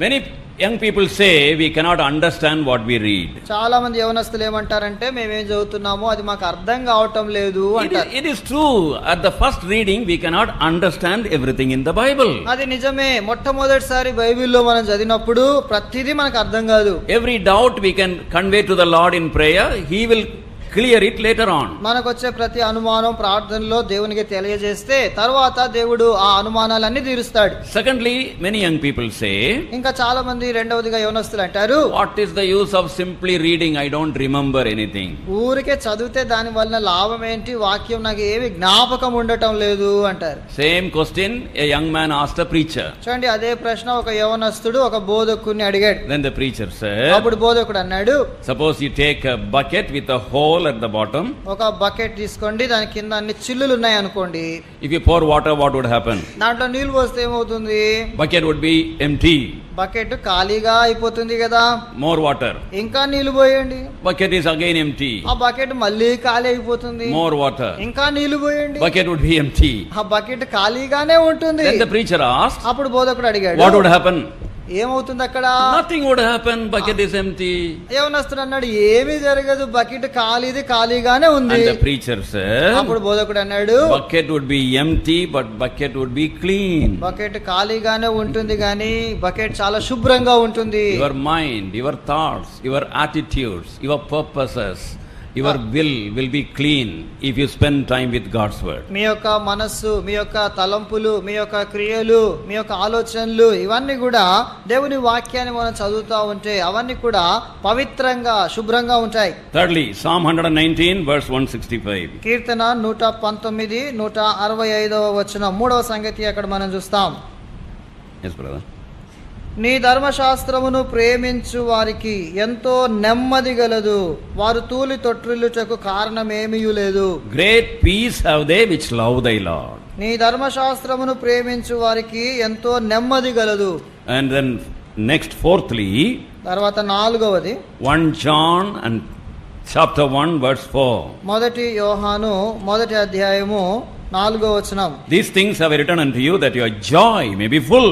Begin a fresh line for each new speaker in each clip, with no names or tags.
Many young people say we cannot understand what we read.
చాలా మంది యవనస్తులు ఏమంటారంటే మేమేం చదువుతున్నామో అది మాకు అర్థం కావటం లేదు అంటారు.
It is true. At the first reading we cannot understand everything in the Bible.
అది నిజమే. మొట్టమొదటిసారి బైబిల్లో మనం చదివినప్పుడు ప్రతిదీ మనకు అర్థం కాదు.
Every doubt we can convey to the Lord in prayer. He will clear it later on.
మనకు వచ్చే ప్రతి అనుమానం ప్రార్థనలో దేవునికి తెలియజేస్తే తర్వాత దేవుడు ఆ అనుమానాలన్నీ తీరుస్తాడు.
Secondly, many young people say,
ఇంకా చాలా మంది రెండవదిగా యవనస్తులు అంటారు,
what is the use of simply reading? I don't remember anything.
ఊరికే చదివితే దాని వలన లాభం ఏంటి, వాక్యం నాకు ఏమి జ్ఞాపకం ఉండటం లేదు అంటారు.
Same question a young man asked a preacher.
చూడండి, అదే ప్రశ్న ఒక యవనస్తుడు ఒక బోధకుడిని అడిగాడు.
Then the preacher said,
అప్పుడు బోధకుడు అన్నాడు,
suppose you take a bucket with a hole at the bottom.
ఒక బకెట్ తీసుకోండి, దాని కింద అన్ని చిల్లులు ఉన్నాయి అనుకోండి.
If you pour water, what would happen?
దాంట్లో నీళ్లు పోస్తే ఏమవుతుంది?
Bucket would be empty.
Bucket ఖాళీగా అయిపోతుంది కదా.
More water.
ఇంకా నీళ్లు పోయండి,
Bucket is again empty.
ఆ బకెట్ మళ్ళీ ఖాళీ అయిపోతుంది.
More water.
ఇంకా నీళ్లు పోయండి,
Bucket would be empty.
ఆ బకెట్ ఖాళీగానే ఉంటుంది.
Then the preacher asked,
అప్పుడు బోధకుడు అడిగాడు,
what would happen?
ఏమవుతుంది అక్కడ?
Nothing would happen. Bucket is empty.
యవనస్తుడు అన్నాడు, ఏమీ జరగదు, బకెట్ ఖాళీగానే ఉంది.
And the preacher said,
అప్పుడు బోధకుడు అన్నాడు,
bucket would be empty, but bucket would be clean.
Bucket ఖాళీగానే ఉంటుంది కానీ బకెట్ చాలా శుభ్రంగా ఉంటుంది.
Your mind, your thoughts, your attitudes, your purposes, your will be clean if you spend time with God's word.
మీ యొక్క మనస్సు, మీ యొక్క తలంపులు, మీ యొక్క క్రియలు, మీ యొక్క ఆలోచనలు ఇవన్నీ కూడా దేవుని వాక్యాన్ని మనం చదువుతా ఉంటే అవన్నీ కూడా పవిత్రంగా శుభ్రంగా ఉంటాయి.
Thirdly, Psalm 119 verse 165.
కీర్తన 119 165వ వచనం, మూడవ సంగతి అక్కడ మనం చూస్తాం.
Yes, brother.
నీ ధర్మశాస్త్రమును ప్రేమించు వారికి ఎంతో నెమ్మది గలదు, వారు తూలి తొట్టిల్లుటకు కారణమేమీయూ లేదు.
Great peace have they which love thy Lord.
నీ ధర్మశాస్త్రమును ప్రేమించు వారికి ఎంతో నెమ్మది గలదు.
And then next, fourthly,
తర్వాత నాలుగవది
1 John and chapter 1 verse 4.
మొదటి యోహాను మొదటి అధ్యాయము 4వ వచనం.
These things have I written unto you that your joy may be full.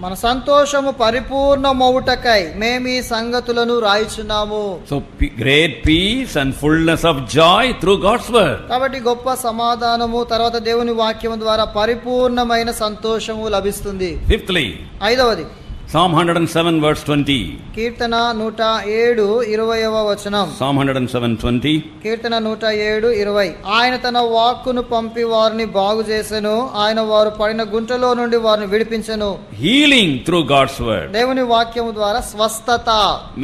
మన సంతోషము పరిపూర్ణమౌటకై మేము ఈ సంగతులను రాయిచున్నాము.
So great peace and fullness of joy through God's word.
కాబట్టి గొప్ప సమాధానము తర్వాత దేవుని వాక్యము ద్వారా పరిపూర్ణమైన సంతోషము లభిస్తుంది.
Fifthly,
ఐదవది
Psalm 107 verse 20.
కీర్తన 107 20వ వచనం.
Psalm 107:20.
కీర్తన 107 20. ఆయన తన వాక్కును పంపి వారిని బాగు చేసెను, ఆయన వారు పడిన గుంటలో నుండి వారిని విడిపించెను.
Healing through God's word.
దేవుని వాక్యము ద్వారా స్వస్థత.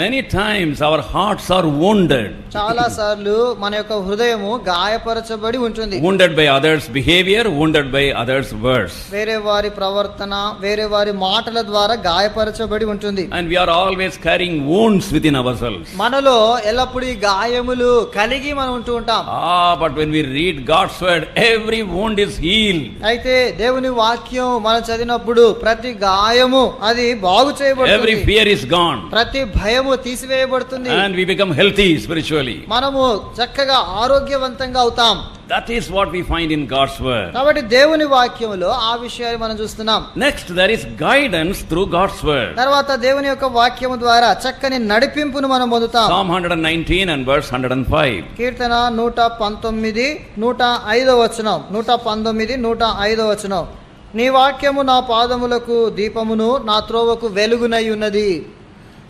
Many times our hearts are wounded.
చాలా సార్లు మన యొక్క హృదయము గాయపరచబడి ఉంటుంది.
Wounded by others' behavior, wounded by others' words.
వేరే వారి ప్రవర్తన, వేరే వారి మాటల ద్వారా గాయపరచబడి ఉంటుంది.
And we are always carrying wounds within ourselves.
మనలో ఎల్లప్పుడూ ఈ గాయములు కలిగి మనం ఉంటూ ఉంటాం.
But when we read God's word, every wound is healed.
అయితే దేవుని వాక్యం మనం చదివినప్పుడు ప్రతి గాయము అది బాగు చేయబడుతుంది.
Every fear is gone.
ప్రతి భయము తీసివేయబడుతుంది.
And we become healthy spiritually.
మనము చక్కగా ఆరోగ్యవంతంగా అవుతాం.
That is what we find in God's word.
కాబట్టి దేవుని వాక్యములో ఆ విషయాన్ని మనం చూస్తున్నాం.
Next, there is guidance through God's word.
తర్వాత దేవుని యొక్క వాక్యము ద్వారా చక్కని నడిపింపును మనం పొందుతాం.
Psalm 119 and verse 105.
కీర్తన 119 105వ వచనం. 119 105వ వచనం. నీ వాక్యము నా పాదములకు దీపమును నా త్రోవకు వెలుగునై ఉన్నది.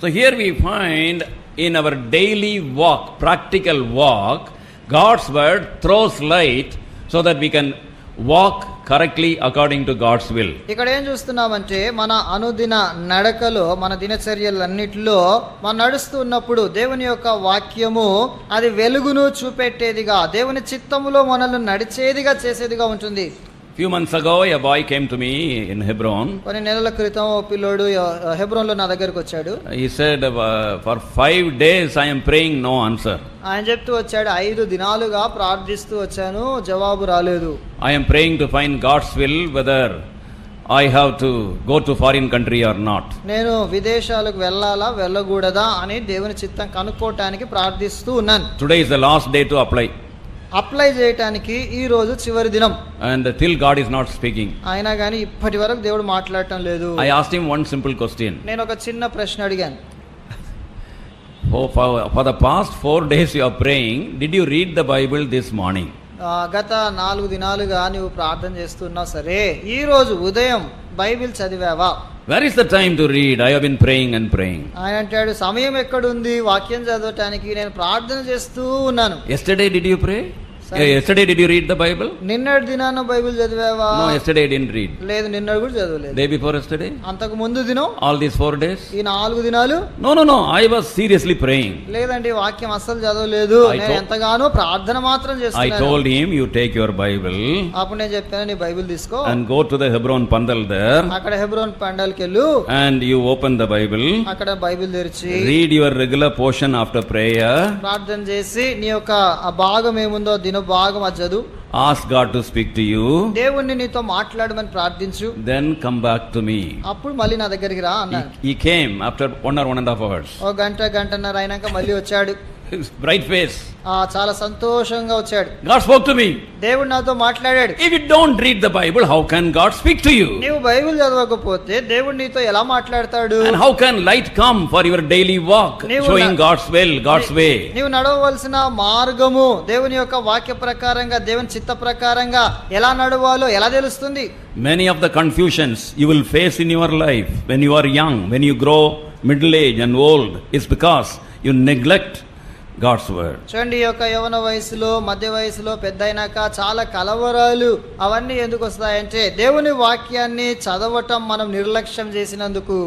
So here we find in our daily walk, practical walk, God's word throws light so that we can walk correctly according to God's will.
ఇక్కడ ఏం చూస్తున్నామంటే మన అనుదిన నడకలో మన దినచర్యలన్నిటిలో మనం నడుస్తున్నప్పుడు దేవుని యొక్క వాక్యము అది వెలుగును చూపెట్టేదిగా, దేవుని చిత్తములో మనల్ని నడిచేదిగా చేసేదిగా ఉంటుంది.
Few months ago, a boy came to me in Hebron.
కొన్ని నెలల క్రితం ఓ పిల్లోడు హెబ్రోన్లో నా దగ్గరకు వచ్చాడు.
He said, for 5 days I am praying, no answer.
ఆయన చెప్తూ వచ్చాడు, 5 దినాలుగా ప్రార్థిస్తూ వచ్చాను, జవాబు రాలేదు.
I am praying to find God's will, whether I have to go to foreign country or not.
నేను విదేశాలకు వెళ్ళాలా వెళ్ళకూడదా అని దేవుని చిత్తం కనుక్కోవటానికి ప్రార్థిస్తూ ఉన్నాను.
Today is the last day to apply.
Apply చేయటానికి ఈ రోజు చివరి దినం.
And till God is not speaking.
అయినా కానీ ఇప్పటి వరకు దేవుడు మాట్లాడటం లేదు.
I asked him one simple question.
నేను ఒక చిన్న ప్రశ్న అడిగాను.
For the past 4 days you are praying, did you read the Bible this morning?
గత 4 దినాలుగా నువ్వు ప్రార్థన చేస్తున్నావు సరే, ఈ రోజు ఉదయం Bible చదివావా?
Where is the time to read? I have been praying and praying.
ఆయన అంటాడు, సమయం ఎక్కడుంది వాక్యం చదవటానికి? నేను ప్రార్థన చేస్తూ ఉన్నాను.
Yesterday did you pray? Yesterday did you read the Bible?
నిన్నటి దినాన Bible చదివావా?
No, yesterday I didn't read.
లేదు, నిన్నటి కూడా చదవలేదు.
Day before yesterday?
అంతకు ముందు దినం?
All these 4 days?
ఈ 4 దినాలు?
No, I was seriously praying.
లేదండి, వాక్యం అస్సలు చదవలేదు. నేను ఎంతగానో ప్రార్థన మాత్రం చేస్తున్నాను.
I told him, you take your Bible.
అప్పుడు నేను చెప్పాను, నీ బైబిల్ తీసుకో.
And go to the Hebron Pandal there.
అక్కడ హెబ్రోన్ పండల్కి వెళ్ళు.
And you open the Bible.
అక్కడ బైబిల్ తెరిచి
read your regular portion after prayer.
ప్రార్థన చేసి నీ యొక్క ఆ భాగం ఏముందో దిన భాగం అది చదువు.
Ask God to speak to you.
దేవుణ్ణి నీతో మాట్లాడమని ప్రార్థించు.
Then come back to me.
అప్పుడు మళ్ళీ నా దగ్గరికి రా అన్నాడు.
He came after 1 or 1.5 hours.
ఒక గంటన్నర అయినాక మళ్ళీ వచ్చాడు.
Bright face.
చాలా సంతోషంగా వచ్చాడు.
God spoke to me.
దేవుడు నాతో మాట్లాడాడు.
If you don't read the Bible, how can God speak to you?
నీవు బైబిల్ చదవకపోతే దేవుడు నీతో ఎలా మాట్లాడతాడు?
And how can light come for your daily walk, showing God's will, God's way?
నీవు నడవవలసిన మార్గము దేవుని యొక్క వాక్య ప్రకారంగా, దేవుని చిత్త ప్రకారంగా ఎలా నడవాలో ఎలా తెలుస్తుంది?
Many of the confusions you will face in your life when you are young, when you grow middle age and old, is because you neglect God's word.
చూడండి, ఈ యొక్క యవన వయసులో, మధ్య వయసులో, పెద్ద అయినాక చాలా కలవరాలు అవన్నీ ఎందుకు వస్తాయంటే దేవుని వాక్యాన్ని చదవటం మనం నిర్లక్ష్యం చేసినందుకు.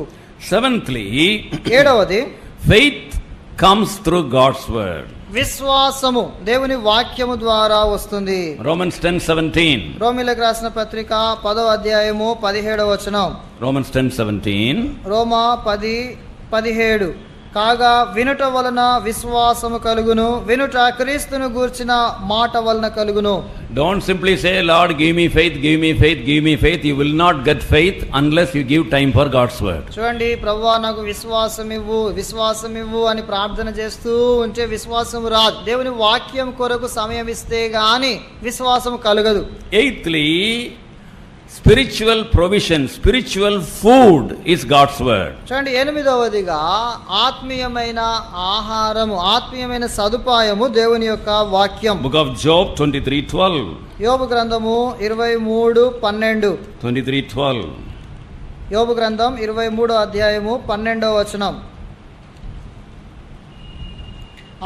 Seventhly,
ఏడవది,
faith comes through God's word.
విశ్వాసము దేవుని వాక్యము ద్వారా వస్తుంది.
Romans 10:17.
రోమీలకు రాసిన పత్రిక 10వ అధ్యాయము 17వ వచనం.
Romans 10:17.
రోమా 10:17. కాగా వినుట వలన విశ్వాసము కలుగును, వినుట క్రీస్తును గూర్చిన మాట వలన కలుగును.
Don't simply say, Lord, give me faith, give me faith, give me faith. You will not get faith unless you give time for God's word.
చూడండి, ప్రభువా నాకు విశ్వాసం ఇవ్వు అని ప్రార్థన చేస్తూ ఉంటే విశ్వాసం రాదు. దేవుని వాక్యం కొరకు సమయం ఇస్తే గాని విశ్వాసం కలగదు.
Eighthly, spiritual provision, spiritual food is God's word.
చూడండి, 8వదిగా ఆత్మీయమైన ఆహారము, ఆత్మీయమైన సదుపాయము దేవుని యొక్క వాక్యం.
Book of Job 23:12.
యోబు గ్రంథము 23:12.
23:12.
యోబు గ్రంథం 23వ అధ్యాయము 12వ వచనం.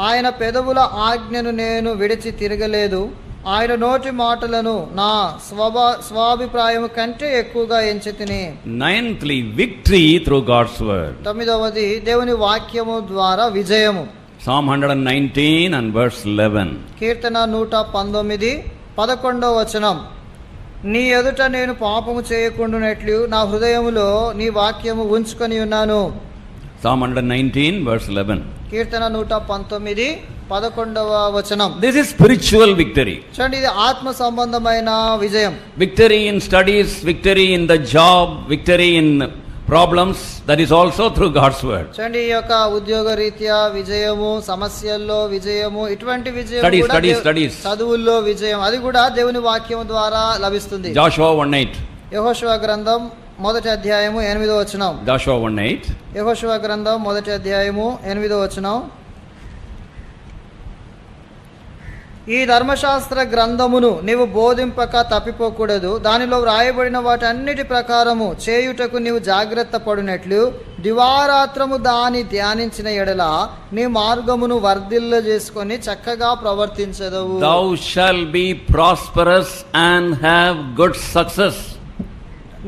ఆయన పెదవుల ఆజ్ఞను నేను విడిచి తిరగలేదు, ఆయన నోటి మాటలను నా స్వాభిప్రాయము కంటే ఎక్కువగా ఎంచితిని.
Ninthly, victory through God's word.
9వది దేవుని వాక్యము ద్వారా విజయము.
Psalm 119 and verse 11.
కీర్తన 119 11వ వచనం. నీ ఎదుట నేను పాపము చేయకుండానట్లు నా హృదయములో నీ వాక్యము ఉంచుకొని ఉన్నాను.
Psalm 119 verse 11.
కీర్తన 119 11వ వచనం.
This is spiritual victory.
చూడండి, ఇది ఆత్మ సంబంధమైన విజయం.
Victory in studies, victory in the job, victory in problems, that is also through God's word.
చూడండి, ఈ యొక్క ఉద్యోగ రీత్యా విజయము, సమస్యల్లో విజయము, ఇటువంటి విజయం కూడా
studies.
చదువుల్లో విజయం, అది కూడా దేవుని వాక్యం ద్వారా లభిస్తుంది.
Joshua 1:8.
యెహోషువ గ్రంథం 1వ అధ్యాయము 8వ వచనం.
Joshua 1:8.
యెహోషువ గ్రంథం 1వ అధ్యాయము 8వ వచనం. ఈ ధర్మశాస్త్ర గ్రంథమును నీవు బోధింపక తప్పిపోకూడదు, దానిలో వ్రాయబడిన వాటన్నిటి ప్రకారము చేయుటకు నీవు జాగ్రత్త పడినట్లు దివారాత్రము దాని ధ్యానించిన ఎడల నీ మార్గమును వర్ధిల్ల చేసుకొని చక్కగా ప్రవర్తించదవు.
Thou shall be prosperous and have good success.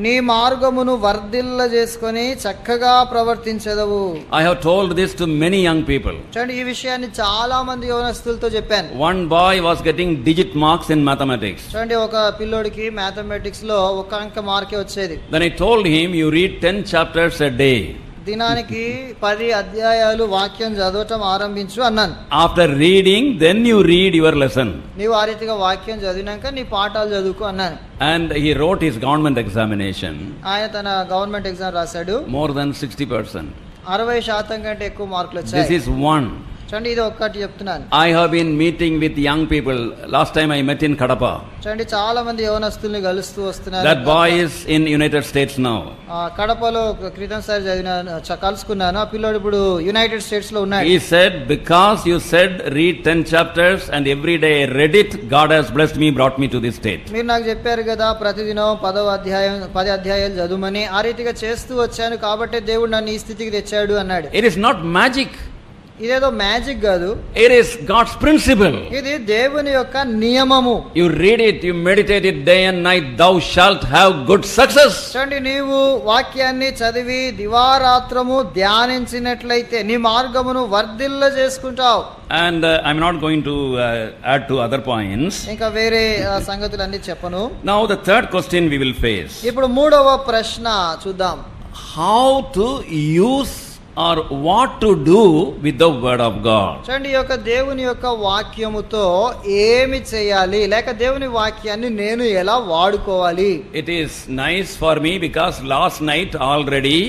నీ మార్గమును వర్ధిల్ల చేసుకొని చక్కగా ప్రవర్తించదవు.
I have told this to many young people.
చూడండి, ఈ విషయాన్ని చాలా మంది యవనస్తులతో చెప్పాను.
One boy was getting digit marks in mathematics.
చూడండి, ఒక పిల్లోడికి మ్యాథమెటిక్స్ లో ఒక అంక మార్కే వచ్చేది.
Then I told him, you read 10 chapters a day.
దినానికి 10 అధ్యాయాలు వాక్యం చదవటం ఆరంభించు అన్నాను.
After reading, then you read your lesson.
నీవు ఆ రీతిగా వాక్యం చదివినాక నీ పాఠాలు చదువుకో అన్నాను.
And he wrote his government examination.
ఆయన తన గవర్నమెంట్ ఎగ్జామ్ రాశాడు.
More than 60%.
60% కంటే ఎక్కువ మార్కులు వచ్చాయి.
This is one.
చూడండి ఇది ఒక్కటి చెప్తున్నాను.
I have been meeting with young people. Last time I met in Kadapa.
చూడండి చాలా మంది యవనస్తుల్ని కలుస్తూ వస్తున్నారు.
That boy is in United States now.
కడపలో క్రితం సారి కలుసుకున్నాను. ఆ పిల్లోడు ఇప్పుడు యునైటెడ్ స్టేట్స్ లో ఉన్నాడు.
He said, because you said read 10 chapters and every day I read it, God has blessed me, brought me to this state.
మీరు నాకు చెప్పారు కదా ప్రతిదినం 10 అధ్యాయాలు చదువుమని, ఆ రీతిగా చేస్తూ వచ్చాను కాబట్టి దేవుడు నన్ను ఈ స్థితికి తెచ్చాడు అన్నాడు.
It is not magic.
ఇదేదో మ్యాజిక్ కాదు.
It is God's principle.
ఇది దేవుని యొక్క నియమము.
You read it, you meditate it day and night, thou shalt have good success.
చూడండి నీవు వాక్యాన్ని చదివి దివారాత్రము ధ్యానించినట్లయితే నీ మార్గమును వర్ధిల్ల చేసుకుంటావు.
And I'm not going to add to other points.
ఇంకా వేరే సంగతులన్నీ చెప్పను.
Now the third question we will face.
ఇప్పుడు మూడవ ప్రశ్న చూద్దాం.
How to use or what to do with the word of God.
చూడండి ఈ యొక్క దేవుని యొక్క వాక్యముతో ఏమి చేయాలి, లేక దేవుని వాక్యాన్ని నేను ఎలా వాడుకోవాలి.
It is nice for me because last night already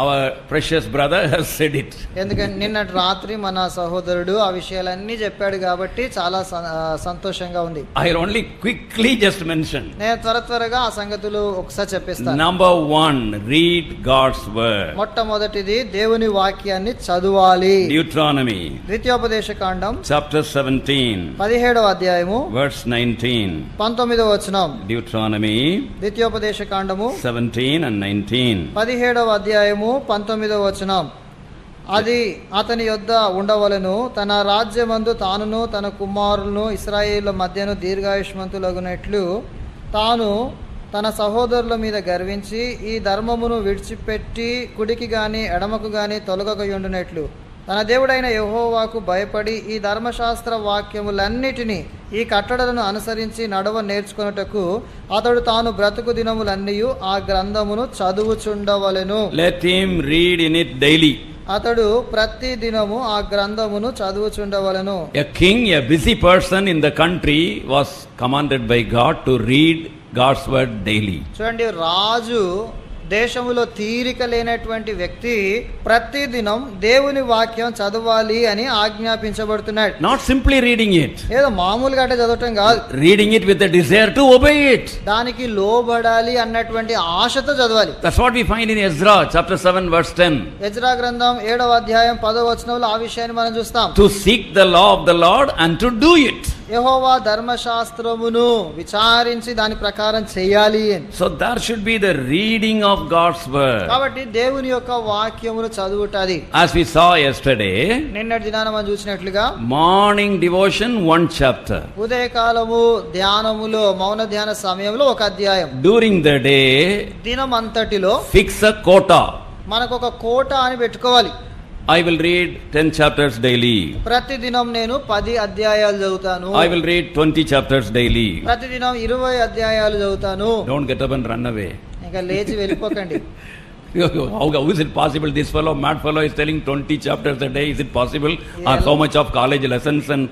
our precious brother has said it.
ఎందుకంటే నిన్నటి రాత్రి మన సహోదరుడు ఆ విషయాలన్నీ చెప్పాడు కాబట్టి చాలా సంతోషంగా ఉంది.
I only quickly just mention.
నేను త్వరగా ఆ సంగతులు ఒకసారి చెప్పేస్తాను.
Number 1, read God's word.
మొట్టమొదటిది దేవుని వాక్యాన్ని చదవాలి.
Deuteronomy
ద్వితీయోపదేశ కాండం
chapter 17
17వ అధ్యాయము
verse 19.
19వ వచనం.
Deuteronomy
ద్వితీయోపదేశ కాండము
17 and 19.
17వ అధ్యాయము 19వ వచనం. అది అతని యొద్ద ఉండవలెను, తన రాజ్యమందు తానును తన కుమారులను ఇశ్రాయేళ్ల మధ్యను దీర్ఘాయుష్మంతులగునట్లు తాను తన సహోదరుల మీద గర్వించి ఈ ధర్మమును విడిచిపెట్టి కుడికి గాని ఎడమకు గాని తొలగకయుండునట్లు తన దేవుడైన యెహోవాకు భయపడి ఈ ధర్మశాస్త్ర వాక్యములన్నిటినీ ఈ కట్టడలను అనుసరించి నడవ నేర్చుకొనుటకు అతడు తాను బ్రతుకు దినములన్నీయు ఆ గ్రంథమును చదువుచుండవలెను.
Let him read in it daily.
అతడు ప్రతి దినము ఆ గ్రంథమును చదువుచుండవలెను.
A king, a busy person in the country was commanded by God to read God's word daily.
చూడండి రాజు దేశములో తీరిక లేనటువంటి వ్యక్తి ప్రతిదినం దేవుని వాక్యం చదవాలి అని ఆజ్ఞాపించబడుతున్నాడు.
Not simply reading it.
ఏదో మామూలుగా అంటే చదవటం కాదు.
Reading it with the desire to obey it.
దానికి లోబడాలి అన్నటువంటి ఆశతో చదవాలి.
That's what we find in Ezra chapter 7 verse 10.
Ezra గ్రంథం 7వ అధ్యాయం 10వ వచనంలో ఆ విషయాన్ని మనం చూస్తాం.
To seek the law of the Lord and to do it.
యెహోవా ధర్మశాస్త్రమును విచారించి దాని ప్రకారం చేయాలి.
So there should be the reading of God's word.
కాబట్టి దేవుని యొక్క వాక్యమును చదువుటది.
As we saw yesterday,
నిన్నటి దినాన మనం చూసినట్లుగా
morning devotion 1 chapter.
ఉదయకాలము ధ్యానములో మౌన ధ్యాన సమయంలో ఒక అధ్యాయం.
During the day,
దినం అంతటిలో
fix a quota.
మనకు ఒక కోట అని పెట్టుకోవాలి.
I will read 10 chapters daily.
ప్రతి దినం నేను 10 అధ్యాయాలు చదువుతాను.
I will read 20 chapters daily.
ప్రతి దినం 20 అధ్యాయాలు చదువుతాను.
Don't get up and run away.
ఇంకా లేచి వెళ్ళిపోకండి.
How is it possible? This fellow, mad fellow, is telling 20 chapters a day. Is it possible? Or so much of college lessons and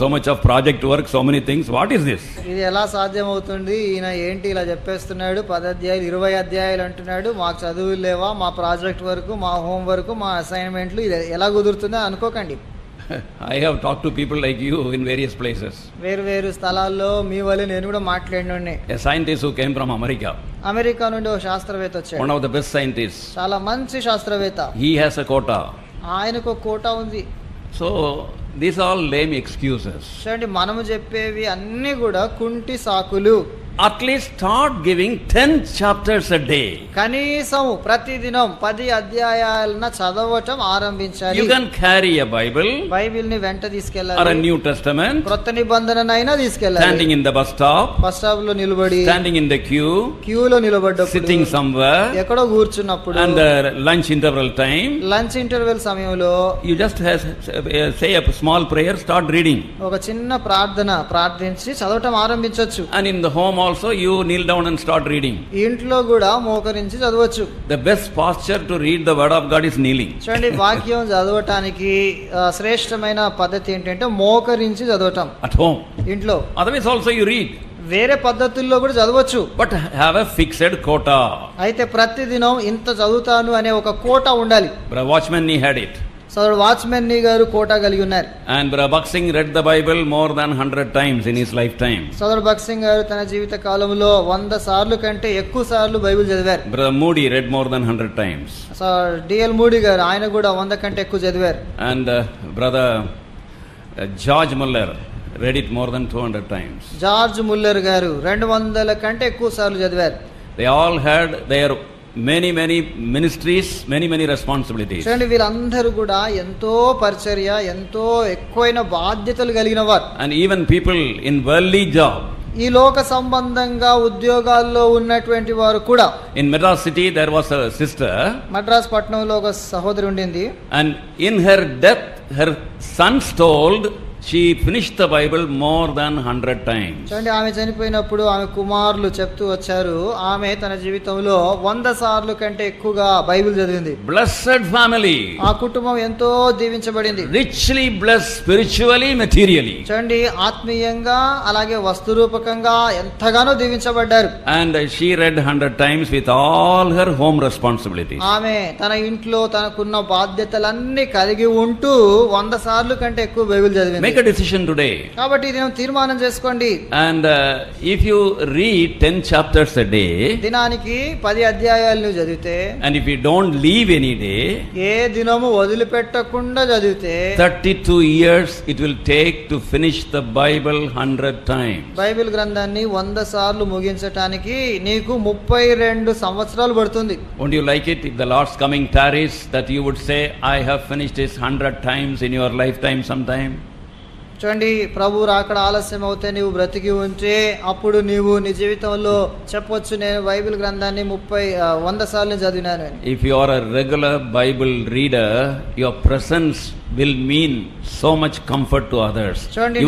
so much of project work, so many things. What is this?
ఇది ఎలా సాధ్యం అవుతుంది? ఈయన ఏంటి ఇలా చెప్పేస్తున్నాడు? 10 అధ్యాయాలు 20 అధ్యాయాలు అంటున్నాడు. మాకు చదువులు లేవా? మా ప్రాజెక్ట్ వర్క్, మా హోమ్ వర్క్, మా అసైన్మెంట్లు ఇది ఎలా కుదురుతుందో అనుకోకండి.
I have talked to people like you in various places.
వేరు స్థలాల్లో మీ వల్లే నేను కూడా మాట్లాడినండి.
A scientist who came from America.
America నుండి ఒక శాస్త్రవేత్త వచ్చాడు.
One of the best scientists.
చాలా మంచి శాస్త్రవేత్త.
He has a quota.
ఆయనకు కోట ఉంది.
So these are all lame excuses.
చూడండి మనము చెప్పేవి అన్ని కూడా కుంటి సాకులు.
At least start giving 10 chapters a day.
కనీసం ప్రతిదినం 10 అధ్యాయాలను చదవటం ఆరంభించాలి.
You can carry a Bible.
బైబిల్ని వెంట తీసుకెళ్ళాలి.
Or a New Testament.
క్రొత్త నిబంధననైనా తీసుకెళ్ళాలి.
Standing in the bus stop.
Bus stop లో నిలబడి,
standing in the
క్యూలో నిలబడ్డప్పుడు,
sitting somewhere,
ఎక్కడో కూర్చున్నప్పుడు,
and the lunch interval time,
lunch interval సమయంలో
you just say a small prayer, start reading.
ఒక చిన్న ప్రార్థించి చదవటం ఆరంభించొచ్చు.
And in the home also you kneel down and start reading.
ఇంట్లో కూడా మోకరించి చదవచ్చు.
The best posture to read the word of God is kneeling.
చూడండి వాక్యం చదవటానికి శ్రేష్టమైన పద్ధతి ఏంటంటే మోకరించి చదవటం.
At home.
ఇంట్లో.
Otherwise also you read.
వేరే పద్ధతుల్లో కూడా చదవచ్చు.
But have a fixed quota.
అయితే ప్రతిదినం ఇంత చదువుతాను అనే ఒక కోట ఉండాలి.
Watchman he had it.
సోదరుడు వాచ్మెన్ నీ గారు కోటా కలిగి ఉన్నారు.
And Brother Bhakt Singh read the Bible more than 100 times in his lifetime.
సోదరుడు భక్త్ సింగ్ గారు తన జీవిత కాలంలో 100 సార్లు కంటే ఎక్కువ సార్లు బైబిల్ చదివారు.
Brother Moody read more than 100 times.
So DL moody గారు ఆయన కూడా 100 కంటే ఎక్కువ చదివారు.
And Brother George Muller read it more than 200 times.
George Muller గారు 200 కంటే ఎక్కువ సార్లు చదివారు.
They all had their many ministries, many responsibilities.
చూడండి వీళ్ళందరూ కూడా ఎంతో పరిచర్య, ఎంతో ఎక్కువైన బాధ్యతలు కలిగిన వారు.
And even people in worldly job.
ఈ లోక సంబంధంగా ఉద్యోగాల్లో ఉన్నటువంటి వారు కూడా.
In Madras city there was a sister.
Madras పట్టణంలో ఒక సహోదరి ఉండింది.
And in her death her sons told she finished the Bible more than 100 times.
చూడండి ఆమె చనిపోయినప్పుడు ఆమె కుమారులు చెప్తూ వచ్చారు ఆమె తన జీవితంలో 100 సార్లు కంటే ఎక్కువగా బైబిల్ చదివింది.
Blessed family.
ఆ కుటుంబం ఎంతో దీవించబడింది.
Richly blessed spiritually, materially.
చూడండి ఆత్మీయంగా అలాగే వస్తురూపకంగా ఎంతగానో దీవించబడ్డారు.
And she read 100 times with all her home responsibilities.
ఆమె తన ఇంట్లో తనకున్న బాధ్యతలన్నీ కలిగి ఉంటూ 100 సార్లు కంటే ఎక్కువ బైబిల్ చదివింది.
Make a decision today.
కాబట్టి ఇది తీర్మానం చేసుకోండి.
And if you read 10 chapters a day,
దినానికి 10 అధ్యాయాలు చదివితే,
and if you don't leave any day,
ఏ దినము వదిలిపెట్టకుండా చదివితే
32 years it will take to finish the Bible 100 times.
Bible గ్రంథాన్ని 100 సార్లు ముగించటానికి నీకు 32 సంవత్సరాలు పడుతుంది.
Won't you like it if the Lord's coming tarries that you would say I have finished this 100 times in your lifetime sometime?
చూడండి ప్రభు రాకడ ఆలస్యం అవుతే నీవు బ్రతికి ఉంటే అప్పుడు నీవు నీ జీవితంలో చెప్పొచ్చు నేను బైబిల్ గ్రంథాన్ని 100 సార్లు చదివినాను అని.
If you are a regular Bible reader, your presence will mean so much comfort to others.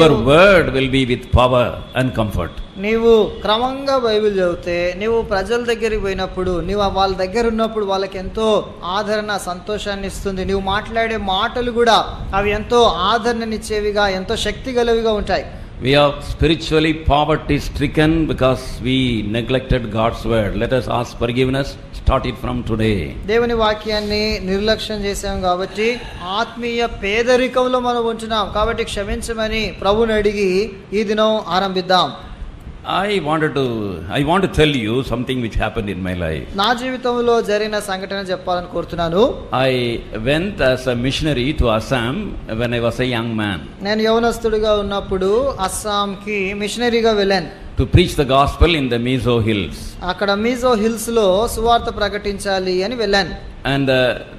Your word will be with power and comfort.
నీవు క్రమంగా బైబిల్ చదివితే నీవు ప్రజల దగ్గరికి పోయినప్పుడు నీవు వాళ్ళ దగ్గర ఉన్నప్పుడు వాళ్ళకి ఎంతో ఆదరణ సంతోషాన్ని ఇస్తుంది. నీవు మాట్లాడే మాటలు కూడా అవి ఎంతో ఆదరణనిచ్చేవిగా ఎంతో శక్తి గలవిగా ఉంటాయి.
We are spiritually poverty stricken because we neglected God's word. Let us ask forgiveness. Start it from today.
దేవుని వాక్యాన్ని నిర్లక్ష్యం చేశాం కాబట్టి ఆత్మీయ పేదరికంలో మనం ఉంటున్నాం కాబట్టి క్షమించమని ప్రభువుని అడిగి ఈ దినం ఆరంభిద్దాం.
I want to tell you something which happened in my life.
నా జీవితంలో జరిగిన సంఘటన చెప్పాలని కోరుతున్నాను.
I went as a missionary to Assam when I was a young man.
నేను యవనస్తుడిగా ఉన్నప్పుడు అస్సాంకి మిషనరీగా వెళ్ళాను.
To preach the gospel in the Mizo Hills.
అక్కడ మిజో హిల్స్ లో సువార్త ప్రకటించాలి అని వెళ్ళాను.
And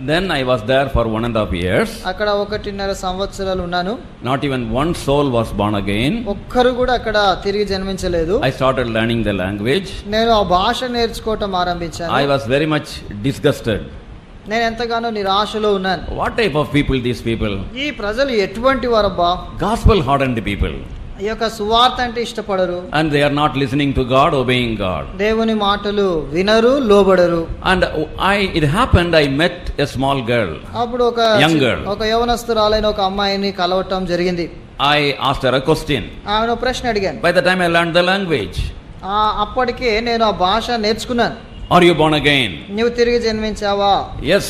then I was there for 1.5 years.
అక్కడ 1.5 సంవత్సరాలు ఉన్నాను.
Not even one soul was born again.
ఒక్కరు కూడా అక్కడ తిరిగి జన్మించలేదు.
I started learning the language.
నేను ఆ భాష నేర్చుకోవటం ఆరంభించాను.
I was very much disgusted.
నేను ఎంతగానో నిరాశలో ఉన్నాను.
What type of people these people?
ఈ ప్రజలు ఎటువంటి వారబ్బా?
Gospel hardened people.
ఈ యొక్క సువార్త అంటే ఇష్టపడరు.
And they are not listening to God, obeying God.
దేవుని మాటలు వినరు, లోబడరు.
And it happened I met a small girl.
అప్పుడు
young girl.
ఒక యవనస్తురాలైన ఒక అమ్మాయిని కలవటం జరిగింది.
I asked her a question.
ఆమెను ప్రశ్న అడిగాను.
By the time I learned the language.
అప్పటికే నేను ఆ భాష నేర్చుకున్నాను.
Are you born again?
నీవు తిరిగి జన్మించావా?
Yes.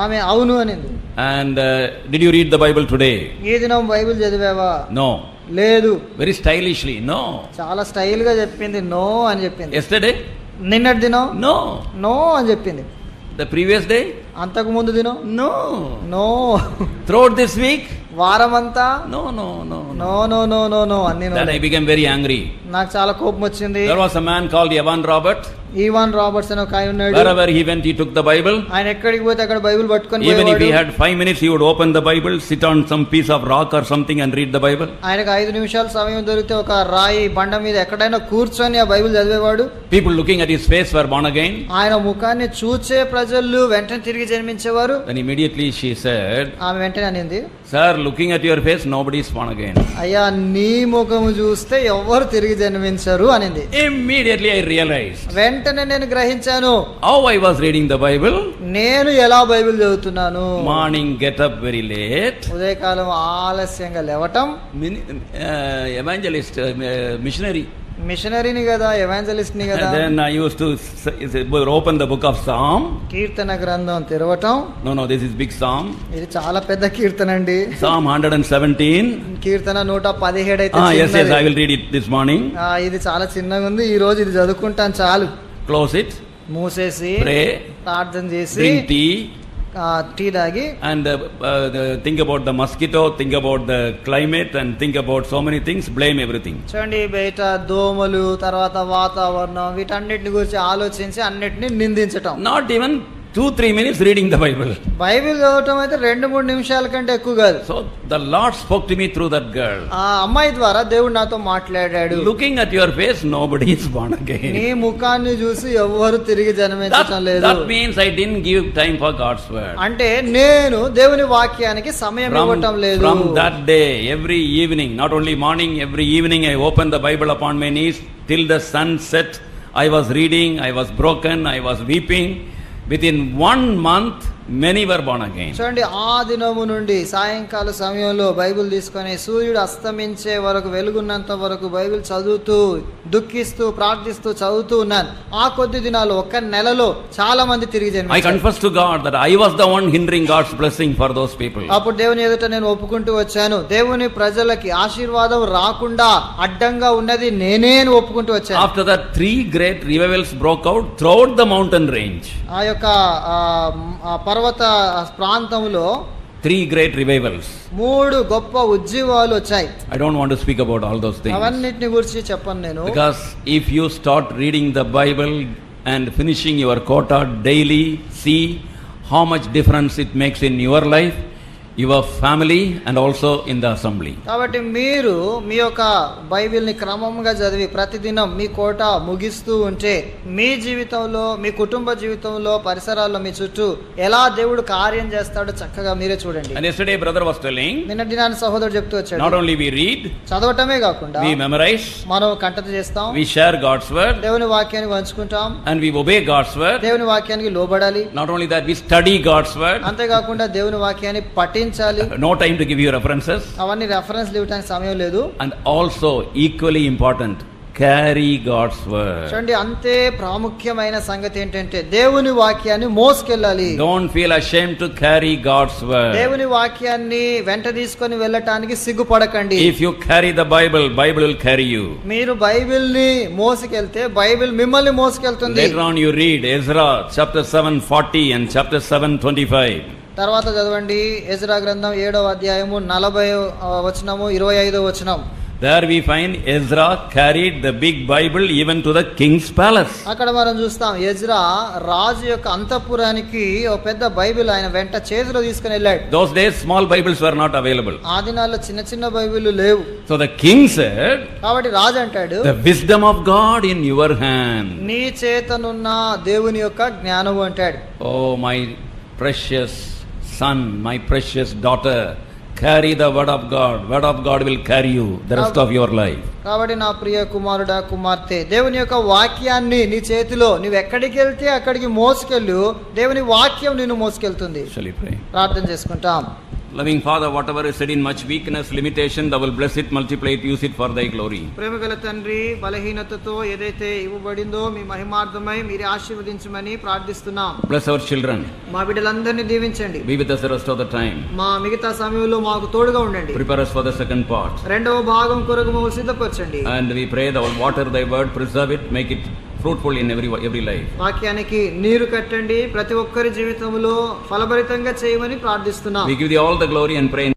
ఆమె అవును అనింది.
And did you read the Bible today?
ఈ దినం బైబిల్ చదివావా?
No.
లేదు.
Very stylishly, no.
చాలా స్టైల్ గా చెప్పింది. నో అని చెప్పింది.
Yesterday?
నిన్నటి దినం?
No.
నో అని చెప్పింది.
The previous day?
అంతకు ముందు దినం?
No.
No.
Throughout this week?
వారమంతా?
No.
No no no no no అన్ని.
Then I became very angry.
నాకు చాలా కోపం వచ్చింది.
There was a man called Evan Robert.
Evan Roberts అని ఒక ఆయన ఉన్నాడు.
Wherever he went, he took the Bible.
ఆయన ఎక్కడికి పోతే అక్కడ బైబిల్ పట్టుకొని
Even if he had 5 minutes, he would open the Bible, sit on some piece of rock or something and read the Bible.
ఆయనకు 5 నిమిషాలు సమయం దొరికితే ఒక రాయి బండ మీద ఎక్కడైనా కూర్చొని ఆ Bible చదివేవాడు.
People looking at his face were born again.
ఆయన ముఖాన్ని చూచే ప్రజలు వెంటనే తిరిగి జన్మించేవారు.
Then immediately she said,
ఆమె వెంటనే అనింది,
"Sir, looking at your face, nobody is born again."
అయ్యా నీ ముఖము చూస్తే ఎవ్వరు తిరిగి జన్మించరు అనింది.
Immediately I realized.
వెంటనే నేను గ్రహించాను
how I was reading the Bible.
నేను ఎలా బైబిల్ చదువుతున్నాను.
Morning get up very late.
ఉదయకాలం ఆలస్యంగా లేవటం.
Evangelist, missionary.
మిషనరీని కదా, ఎవాంజలిస్ట్ ని కదా.
And then I used to open the book of Psalm.
కీర్తన గ్రంథం తెరవటం.
No, this is big Psalm.
ఇది చాలా పెద్ద కీర్తన అండి.
Psalm 117.
కీర్తన 117 అయితే
Yes, I will read it this morning.
ఇది చాలా చిన్నగా ఉంది, ఈ రోజు ఇది చదువుకుంటాను చాలు.
Close it.
మూసేసి
pray,
ప్రార్థన చేసి
drink tea,
టీ తాగి,
and think about the mosquito, think about the climate, and think about so many things, blame everything.
చూడండి బయట దోమలు, తర్వాత వాతావరణం, వీటన్నిటిని గురించి ఆలోచించి అన్నిటిని నిందించటం.
Not even 2-3 minutes reading the Bible.
Bible చదవటం అయితే 2-3 నిమిషాల కంటే ఎక్కువ కాదు.
So the Lord spoke to me through that girl.
ఆ అమ్మాయి ద్వారా దేవుడు నాతో మాట్లాడాడు.
Looking at your face, nobody is born again.
నీ ముఖాన్ని చూసి ఎవ్వరు తిరిగి జన్మించడం లేదు.
That means I didn't give time for God's word.
అంటే నేను దేవుని వాక్యానికి సమయం ఇవ్వటం లేదు.
From that day, every evening, not only morning, every evening I opened the Bible upon my knees till the sun set. I was reading, I was broken, I was weeping. Within 1 month, many were born again.
చూడండి ఆ దినము నుండి సాయంకాల సమయంలో Bible తీసుకొని సూర్యుడు అస్తమించే వరకు, వెలుగున్నంత వరకు బైబిల్ చదువుతూ, దుఃఖిస్తూ, ప్రార్థిస్తూ చదువుతూ ఉన్నాను. ఆ కొద్ది దినాలు, 1 నెలలో చాలా మంది తిరిగి జన్మించారు.
I confess to God that I was the one hindering God's blessing for those people.
అప్పుడు దేవుని ఎదుట నేను ఒప్పుకుంటూ వచ్చాను, దేవుని ప్రజలకి ఆశీర్వాదం రాకుండా అడ్డంగా ఉన్నది నేనే అని ఒప్పుకుంటూ వచ్చాను.
After that, 3 great revivals broke out throughout the mountain range.
ఆ యొక్క పర్వత ప్రాంతంలో
3 great revivals.
3 గొప్ప ఉజ్జీవాలు వచ్చాయి.
I don't want to speak about all those things.
అవన్నిటిని గురించి చెప్పను నేను.
Because if you start reading the Bible and finishing your quota daily, see how much difference it makes in your life, your family, and also in the assembly.
కాబట్టి మీరు మీ యొక్క బైబిల్ని క్రమంగా చదివి ప్రతిదినం మీ కోట ముగిస్తూ ఉంటే మీ జీవితంలో, మీ కుటుంబ జీవితంలో, పరిసరాల్లో, మీ చుట్టూ ఎలా దేవుడు కార్యం చేస్తాడో చక్కగా మీరే చూడండి.
And yesterday brother was telling,
నిన్న దినాన్ని సహోదరుడు చెప్తూ వచ్చాడు,
not only we read,
చదవటమే కాకుండా
we memorize,
మనం కంఠత చేస్తాం,
we share God's word,
దేవుని వాక్యాన్ని పంచుకుంటాం,
and we obey God's word.
దేవుని వాక్యానికి లోబడాలి.
Not only that, we study God's word.
అంతేకాకుండా దేవుని వాక్యాన్ని పఠించాలి.
No time to give you references.
అవన్నీ రెఫరెన్స్ ఇవ్వడానికి సమయం లేదు.
And also equally important, carry God's word.
చూడండి అంతే ప్రాముఖ్యమైన సంగతి ఏంటంటే దేవుని వాక్యాన్ని మోసుకెళ్ళాలి.
Don't feel ashamed to carry God's word.
దేవుని వాక్యాన్ని వెంట తీసుకొని వెళ్ళటానికి సిగ్గుపడకండి.
If you carry the Bible, Bible will carry you.
మీరు బైబిల్ని మోసుకెళ్తే బైబిల్ మిమ్మల్ని మోసుకెళ్తుంది.
Later on you read Ezra chapter 7:40 and chapter 7:25.
తర్వాత చదవండి ఎజ్రా గ్రంథం 7వ అధ్యాయము 40వ వచనము 25వ వచనం.
There we find Ezra carried the big Bible even to the king's palace.
అక్కడ మనం చూస్తాం ఎజ్రా రాజు యొక్క అంతఃపురానికి ఒక పెద్ద బైబిల్ ఆయన వెంట చేతిలో తీసుకుని వెళ్ళాడు.
Those days small Bibles were not available.
ఆ దినాల్లో చిన్న చిన్న బైబిల్ లేవు.
So the king said,
కాబట్టి రాజు అంటాడు,
the wisdom of God in your hand.
నీ చేతనున్న దేవుని యొక్క జ్ఞానము అంటాడు.
Oh my precious son, my precious daughter, carry the word of God. Word of God will carry you the rest of your life.
కాబట్టి నా ప్రియ కుమారుడా, కుమార్తె, దేవుని యొక్క వాక్యాన్ని నీ చేతిలో, నువ్వు ఎక్కడికి వెళ్తే అక్కడికి మోసుకెళ్ళు. దేవుని వాక్యం నిన్ను మోసుకెళ్తుంది.
Shall we pray?
ప్రార్థన చేసుకుంటాం.
Loving Father, whatever is said in much weakness, limitation, thou will bless it, multiply it, use it for thy glory.
ప్రేమగల తండ్రి, బలహీనతతో ఏదైతే ఇవ్వబడిందో మీ మహిమార్థమై మీరే ఆశీర్వదించమని ప్రార్థిస్తున్నాం.
Bless our children.
మా బిడ్డలందరినీ దీవించండి.
Be with us the rest of the time.
మా మిగతా సమయంలో మాకు తోడుగా ఉండండి.
Prepare us for the second part.
2వ భాగం కొరకు మమ్మల్ని సిద్ధపరచండి.
And we pray thou will water thy word, preserve it, make it fruitful in every life.
వాక్యానికి నీరు కట్టండి, ప్రతి ఒక్కరి జీవితంలో ఫలభరితంగా చేయమని ప్రార్థిస్తున్నాం.
We give thee all the glory and praise.